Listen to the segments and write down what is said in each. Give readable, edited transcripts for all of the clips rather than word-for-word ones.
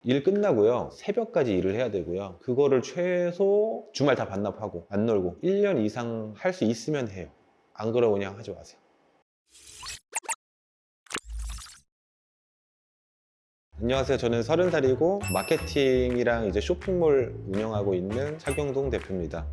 일 끝나고요. 새벽까지 일을 해야 되고요. 그거를 최소 주말 다 반납하고 안 놀고 1년 이상 할 수 있으면 해요. 안 그러면 그냥 하지 마세요. 안녕하세요. 저는 30살이고 마케팅이랑 이제 쇼핑몰 운영하고 있는 차경동 대표입니다.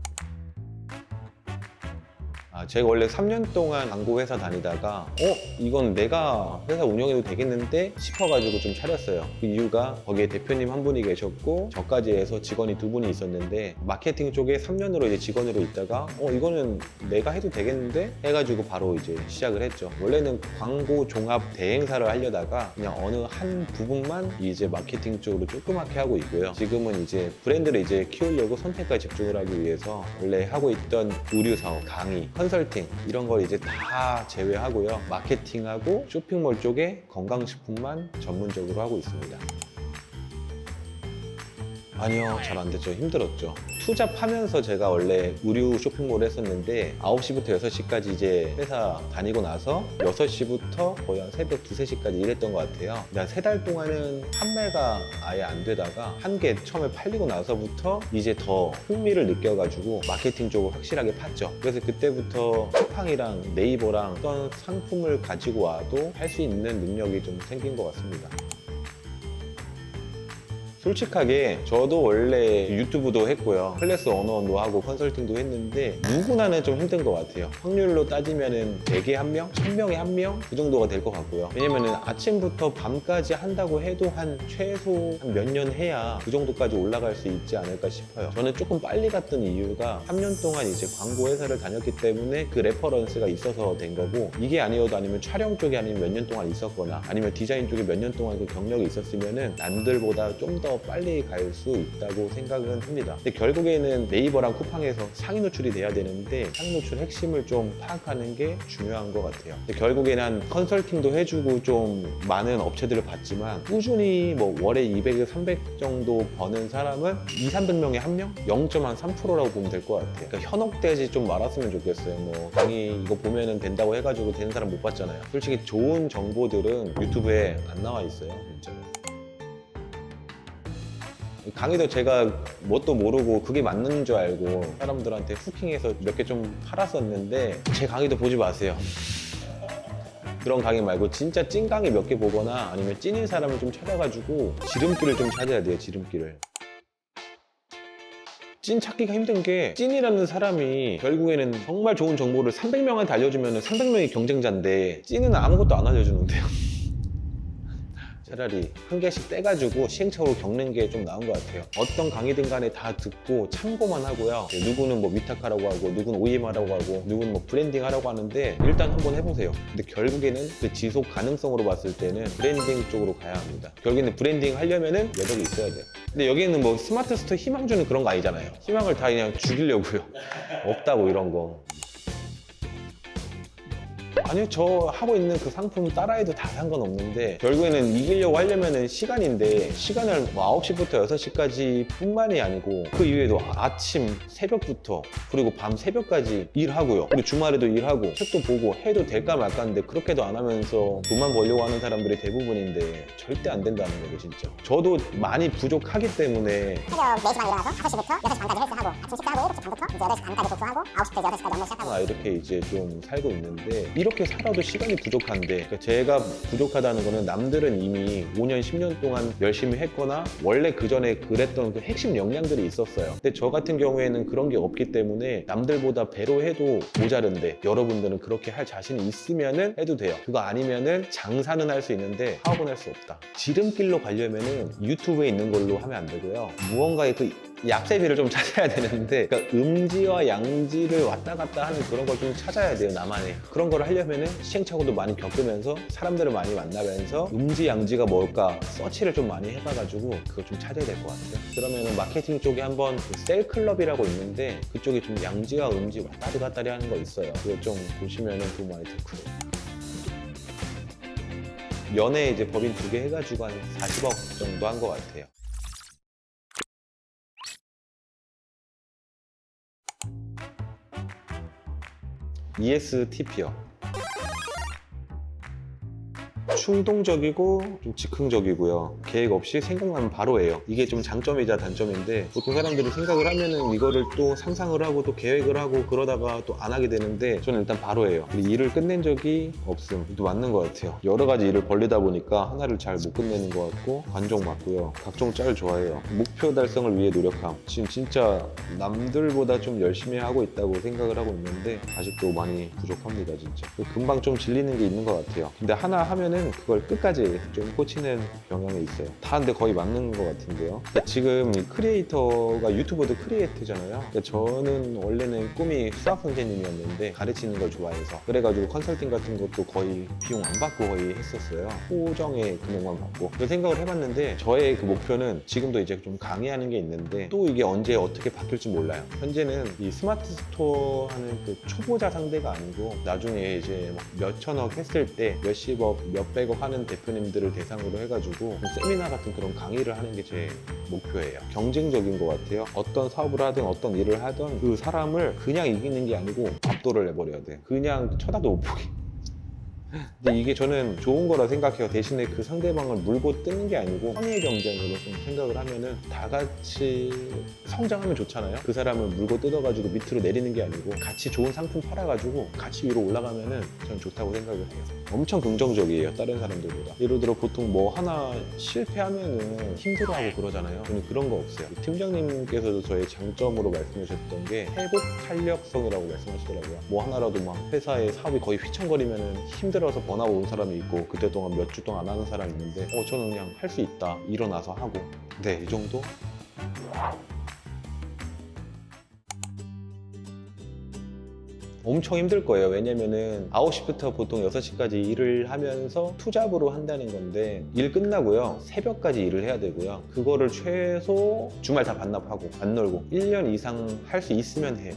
제가 원래 3년 동안 광고 회사 다니다가 이건 내가 회사 운영해도 되겠는데 싶어가지고 좀 차렸어요. 그 이유가 거기에 대표님 한 분이 계셨고 저까지 해서 직원이 2분이 있었는데 마케팅 쪽에 3년으로 이제 직원으로 있다가 이거는 내가 해도 되겠는데 해가지고 바로 이제 시작을 했죠. 원래는 광고 종합 대행사를 하려다가 그냥 어느 한 부분만 이제 마케팅 쪽으로 조그맣게 하고 있고요. 지금은 이제 브랜드를 이제 키우려고 선택과에 집중을 하기 위해서 원래 하고 있던 의류 사업, 강의, 컨설팅 이런 걸 이제 다 제외하고요. 마케팅하고 쇼핑몰 쪽에 건강식품만 전문적으로 하고 있습니다. 아니요, 잘 안 됐죠. 힘들었죠. 투잡하면서 제가 원래 의류 쇼핑몰을 했었는데 9시부터 6시까지 이제 회사 다니고 나서 6시부터 거의 한 새벽 2, 3시까지 일했던 것 같아요. 3달 동안은 판매가 아예 안 되다가 한 개 처음에 팔리고 나서부터 이제 더 흥미를 느껴가지고 마케팅 쪽을 확실하게 팠죠. 그래서 그때부터 쿠팡이랑 네이버랑 어떤 상품을 가지고 와도 할 수 있는 능력이 좀 생긴 것 같습니다. 솔직하게 저도 원래 유튜브도 했고요. 클래스 언어원도 하고 컨설팅도 했는데 누구나는 좀 힘든 것 같아요. 확률로 따지면은 100에 1명? 1000명에 1명? 그 정도가 될 것 같고요. 왜냐면은 아침부터 밤까지 한다고 해도 한 최소 한 몇 년 해야 그 정도까지 올라갈 수 있지 않을까 싶어요. 저는 조금 빨리 갔던 이유가 3년 동안 이제 광고 회사를 다녔기 때문에 그 레퍼런스가 있어서 된 거고, 이게 아니어도 아니면 촬영 쪽에 아니면 몇 년 동안 있었거나 아니면 디자인 쪽에 몇 년 동안 그 경력이 있었으면은 남들보다 좀 더 빨리 갈 수 있다고 생각은 합니다. 근데 결국에는 네이버랑 쿠팡에서 상위 노출이 돼야 되는데 상위 노출 핵심을 좀 파악하는 게 중요한 것 같아요. 근데 결국에는 한 컨설팅도 해주고 좀 많은 업체들을 봤지만 꾸준히 뭐 월에 200에서 300 정도 버는 사람은 200~300명에 1명? 0.3%라고 보면 될 것 같아요. 그러니까 현혹되지 좀 말았으면 좋겠어요. 뭐 강의 이거 보면은 된다고 해가지고 되는 사람 못 봤잖아요. 솔직히 좋은 정보들은 유튜브에 안 나와 있어요. 진짜로. 강의도 제가 뭣도 모르고 그게 맞는 줄 알고 사람들한테 후킹해서 몇 개 좀 팔았었는데 제 강의도 보지 마세요. 그런 강의 말고 진짜 찐 강의 몇 개 보거나 아니면 찐인 사람을 좀 찾아가지고 지름길을 좀 찾아야 돼요. 지름길을. 찐 찾기가 힘든 게 찐이라는 사람이 결국에는 정말 좋은 정보를 300명한테 알려주면 300명이 경쟁자인데 찐은 아무것도 안 알려주는데요. 차라리 한 개씩 떼가지고 시행착오로 겪는 게 좀 나은 것 같아요. 어떤 강의든 간에 다 듣고 참고만 하고요. 누구는 뭐 위탁하라고 하고 누구는 OEM 하라고 하고 누구는 뭐 브랜딩 하라고 하는데 일단 한번 해보세요. 근데 결국에는 그 지속 가능성으로 봤을 때는 브랜딩 쪽으로 가야 합니다. 결국에는 브랜딩 하려면은 여력이 있어야 돼요. 근데 여기는 뭐 스마트 스토어 희망 주는 그런 거 아니잖아요. 희망을 다 그냥 죽이려고요. 없다고 이런 거. 아니요, 저 하고 있는 그 상품 따라해도 다 상관없는데 결국에는 이기려고 하려면은 시간인데 시간을 뭐 9시부터 6시까지 뿐만이 아니고 그 이외에도 아침 새벽부터 그리고 밤 새벽까지 일하고요. 그리고 주말에도 일하고 책도 보고 해도 될까 말까인데 그렇게도 안 하면서 돈만 벌려고 하는 사람들이 대부분인데 절대 안 된다는 거죠, 진짜. 저도 많이 부족하기 때문에 새벽 4시만 일어나서 5시부터 6시 반까지 헬스하고 아침 식사하고 7시 반부터 이제 8시 반까지 독서하고 9시부터 6시까지 업무 시작하고 이렇게 이제 좀 살고 있는데 이렇게 살아도 시간이 부족한데, 그러니까 제가 부족하다는 거는 남들은 이미 5년, 10년 동안 열심히 했거나 원래 그 전에 그랬던 그 핵심 역량들이 있었어요. 근데 저 같은 경우에는 그런 게 없기 때문에 남들보다 배로 해도 모자른데 여러분들은 그렇게 할 자신이 있으면은 해도 돼요. 그거 아니면은 장사는 할 수 있는데 사업은 할 수 없다. 지름길로 가려면은 유튜브에 있는 걸로 하면 안 되고요. 무언가의 그 얍세비를 좀 찾아야 되는데, 그러니까 음지와 양지를 왔다 갔다 하는 그런 걸 좀 찾아야 돼요. 나만의 그런 걸 하려면은 시행착오도 많이 겪으면서 사람들을 많이 만나면서 음지 양지가 뭘까 서치를 좀 많이 해봐가지고 그걸 좀 찾아야 될 것 같아요. 그러면은 마케팅 쪽에 한번 그 셀클럽이라고 있는데 그쪽에 좀 양지와 음지 왔다리 갔다리 하는 거 있어요. 그거 좀 보시면은 도움 많이 될 거예요. 연애 이제 법인 2개 해가지고 한 40억 정도 한 것 같아요. ESTP요. 충동적이고 좀 즉흥적이고요. 계획 없이 생각나면 바로 해요. 이게 좀 장점이자 단점인데 보통 사람들이 생각을 하면은 이거를 또 상상을 하고 또 계획을 하고 그러다가 또 안 하게 되는데 저는 일단 바로 해요. 일을 끝낸 적이 없음. 또 맞는 것 같아요. 여러 가지 일을 벌리다 보니까 하나를 잘 못 끝내는 것 같고 관종 맞고요. 각종 짤 좋아해요. 목표 달성을 위해 노력함. 지금 진짜 남들보다 좀 열심히 하고 있다고 생각을 하고 있는데 아직도 많이 부족합니다, 진짜. 금방 좀 질리는 게 있는 것 같아요. 근데 하나 하면은 그걸 끝까지 좀 꽂히는 경향이 있어요. 다 근데 거의 맞는 것 같은데요. 그러니까 지금 이 크리에이터가 유튜버도 크리에이터잖아요. 그러니까 저는 원래는 꿈이 수학 선생님이었는데 가르치는 걸 좋아해서 그래가지고 컨설팅 같은 것도 거의 비용 안 받고 거의 했었어요. 포정의 금액만 받고 그 생각을 해봤는데 저의 그 목표는 지금도 이제 좀 강의하는 게 있는데 또 이게 언제 어떻게 바뀔지 몰라요. 현재는 이 스마트 스토어 하는 그 초보자 상대가 아니고 나중에 이제 몇천억 했을 때 몇십억, 몇백억 하는 대표님들을 대상으로 해가지고 세미나 같은 그런 강의를 하는 게 제 목표예요. 경쟁적인 것 같아요. 어떤 사업을 하든 어떤 일을 하든 그 사람을 그냥 이기는 게 아니고 압도를 내버려야 돼. 그냥 쳐다도 못 보게. 근데 이게 저는 좋은 거라 생각해요. 대신에 그 상대방을 물고 뜨는 게 아니고 선의 경쟁으로 좀 생각을 하면은 다 같이 성장하면 좋잖아요. 그 사람을 물고 뜯어가지고 밑으로 내리는 게 아니고 같이 좋은 상품 팔아가지고 같이 위로 올라가면은 저는 좋다고 생각을 해요. 엄청 긍정적이에요, 다른 사람들보다. 예를 들어 보통 뭐 하나 실패하면은 힘들어하고 그러잖아요. 저는 그런 거 없어요. 팀장님께서도 저의 장점으로 말씀하셨던 게 회복 탄력성이라고 말씀하시더라고요. 뭐 하나라도 막 회사의 사업이 거의 휘청거리면은 힘들어서 번아웃 온 사람이 있고 그때 동안 몇 주 동안 안 하는 사람이 있는데 저는 그냥 할 수 있다, 일어나서 하고. 네, 이 정도? 엄청 힘들 거예요. 왜냐면은 9시부터 보통 6시까지 일을 하면서 투잡으로 한다는 건데 일 끝나고요, 새벽까지 일을 해야 되고요. 그거를 최소 주말 다 반납하고 안 놀고 1년 이상 할 수 있으면 해요.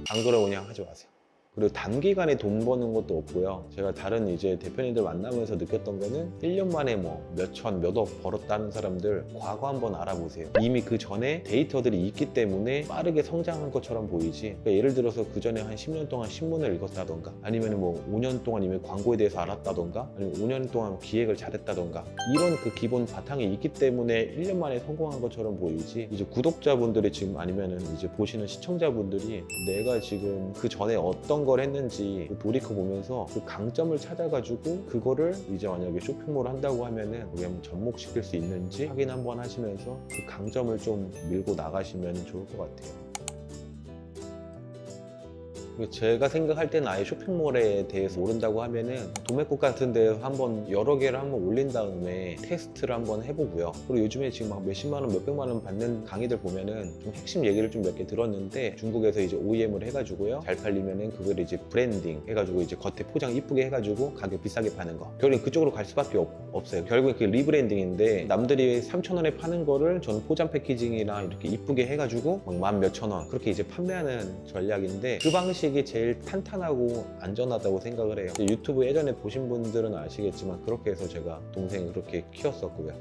안 그러면 그냥 하지 마세요. 그리고 단기간에 돈 버는 것도 없고요. 제가 다른 이제 대표님들 만나면서 느꼈던 거는 1년 만에 뭐 몇천, 몇억 벌었다는 사람들 과거 한번 알아보세요. 이미 그 전에 데이터들이 있기 때문에 빠르게 성장한 것처럼 보이지. 그러니까 예를 들어서 그 전에 한 10년 동안 신문을 읽었다던가 아니면 뭐 5년 동안 이미 광고에 대해서 알았다던가 아니면 5년 동안 기획을 잘했다던가 이런 그 기본 바탕이 있기 때문에 1년 만에 성공한 것처럼 보이지. 이제 구독자분들이 지금 아니면은 이제 보시는 시청자분들이 내가 지금 그 전에 어떤 걸 했는지 돌이켜 보면서 그 강점을 찾아가지고 그거를 이제 만약에 쇼핑몰을 한다고 하면은 우리 한번 접목시킬 수 있는지 확인 한번 하시면서 그 강점을 좀 밀고 나가시면 좋을 것 같아요. 제가 생각할 때는 아예 쇼핑몰에 대해서 모른다고 하면은 도매국 같은 데서 한번 여러 개를 한번 올린 다음에 테스트를 한번 해보고요. 그리고 요즘에 지금 막 몇십만 원, 몇백만 원 받는 강의들 보면은 좀 핵심 얘기를 좀 몇 개 들었는데 중국에서 이제 OEM을 해가지고요. 잘 팔리면은 그걸 이제 브랜딩 해가지고 이제 겉에 포장 이쁘게 해가지고 가격 비싸게 파는 거. 결국엔 그쪽으로 갈 수밖에 없어요. 결국엔 그게 리브랜딩인데 남들이 3,000원에 파는 거를 저는 포장 패키징이나 이렇게 이쁘게 해가지고 막 11,000원 그렇게 이제 판매하는 전략인데 그 방식 이게 제일 탄탄하고 안전하다고 생각을 해요. 유튜브 예전에 보신 분들은 아시겠지만 그렇게 해서 제가 동생 그렇게 키웠었고요.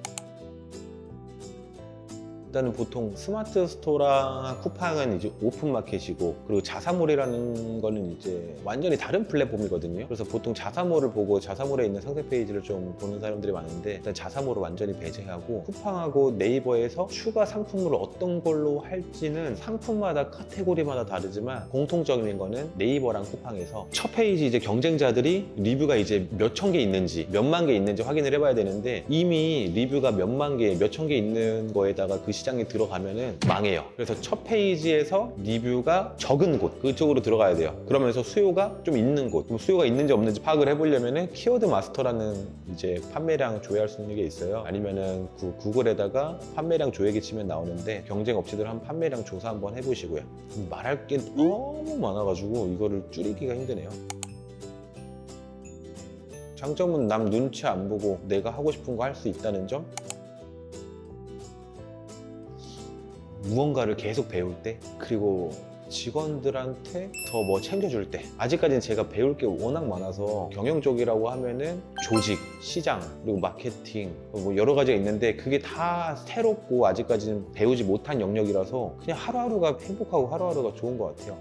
일단은 보통 스마트 스토어랑 쿠팡은 이제 오픈 마켓이고 그리고 자사몰이라는 거는 이제 완전히 다른 플랫폼이거든요. 그래서 보통 자사몰을 보고 자사몰에 있는 상세 페이지를 좀 보는 사람들이 많은데 일단 자사몰을 완전히 배제하고 쿠팡하고 네이버에서 추가 상품을 어떤 걸로 할지는 상품마다 카테고리마다 다르지만 공통적인 거는 네이버랑 쿠팡에서 첫 페이지 이제 경쟁자들이 리뷰가 이제 몇천 개 있는지 몇만 개 있는지 확인을 해봐야 되는데 이미 리뷰가 몇만 개, 몇천 개 있는 거에다가 그 시장에 들어가면은 망해요. 그래서 첫 페이지에서 리뷰가 적은 곳 그쪽으로 들어가야 돼요. 그러면서 수요가 좀 있는 곳, 수요가 있는지 없는지 파악을 해보려면은 키워드 마스터라는 이제 판매량 조회할 수 있는 게 있어요. 아니면은 그 구글에다가 판매량 조회기 치면 나오는데 경쟁 업체들 한 판매량 조사 한번 해보시고요. 말할 게 너무 많아가지고 이거를 줄이기가 힘드네요. 장점은 남 눈치 안 보고 내가 하고 싶은 거 할 수 있다는 점. 무언가를 계속 배울 때 그리고 직원들한테 더 뭐 챙겨줄 때 아직까지는 제가 배울 게 워낙 많아서 경영 쪽이라고 하면은 조직, 시장, 그리고 마케팅 뭐 여러 가지가 있는데 그게 다 새롭고 아직까지는 배우지 못한 영역이라서 그냥 하루하루가 행복하고 하루하루가 좋은 것 같아요.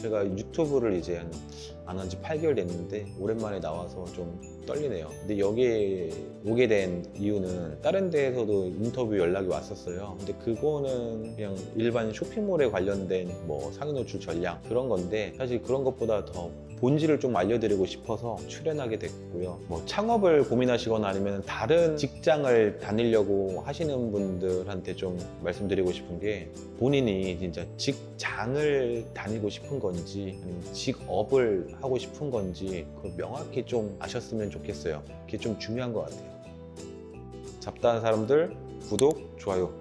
제가 유튜브를 이제 한 안 한 지 8개월 됐는데 오랜만에 나와서 좀 떨리네요. 근데 여기에 오게 된 이유는 다른 데에서도 인터뷰 연락이 왔었어요. 근데 그거는 그냥 일반 쇼핑몰에 관련된 뭐 상위 노출 전략 그런 건데 사실 그런 것보다 더 본질을 좀 알려드리고 싶어서 출연하게 됐고요. 뭐 창업을 고민하시거나 아니면 다른 직장을 다니려고 하시는 분들한테 좀 말씀드리고 싶은 게 본인이 진짜 직장을 다니고 싶은 건지 아니면 직업을 하고 싶은 건지 그걸 명확히 좀 아셨으면 좋겠어요. 그게 좀 중요한 것 같아요. 잡다한 사람들 구독, 좋아요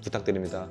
부탁드립니다.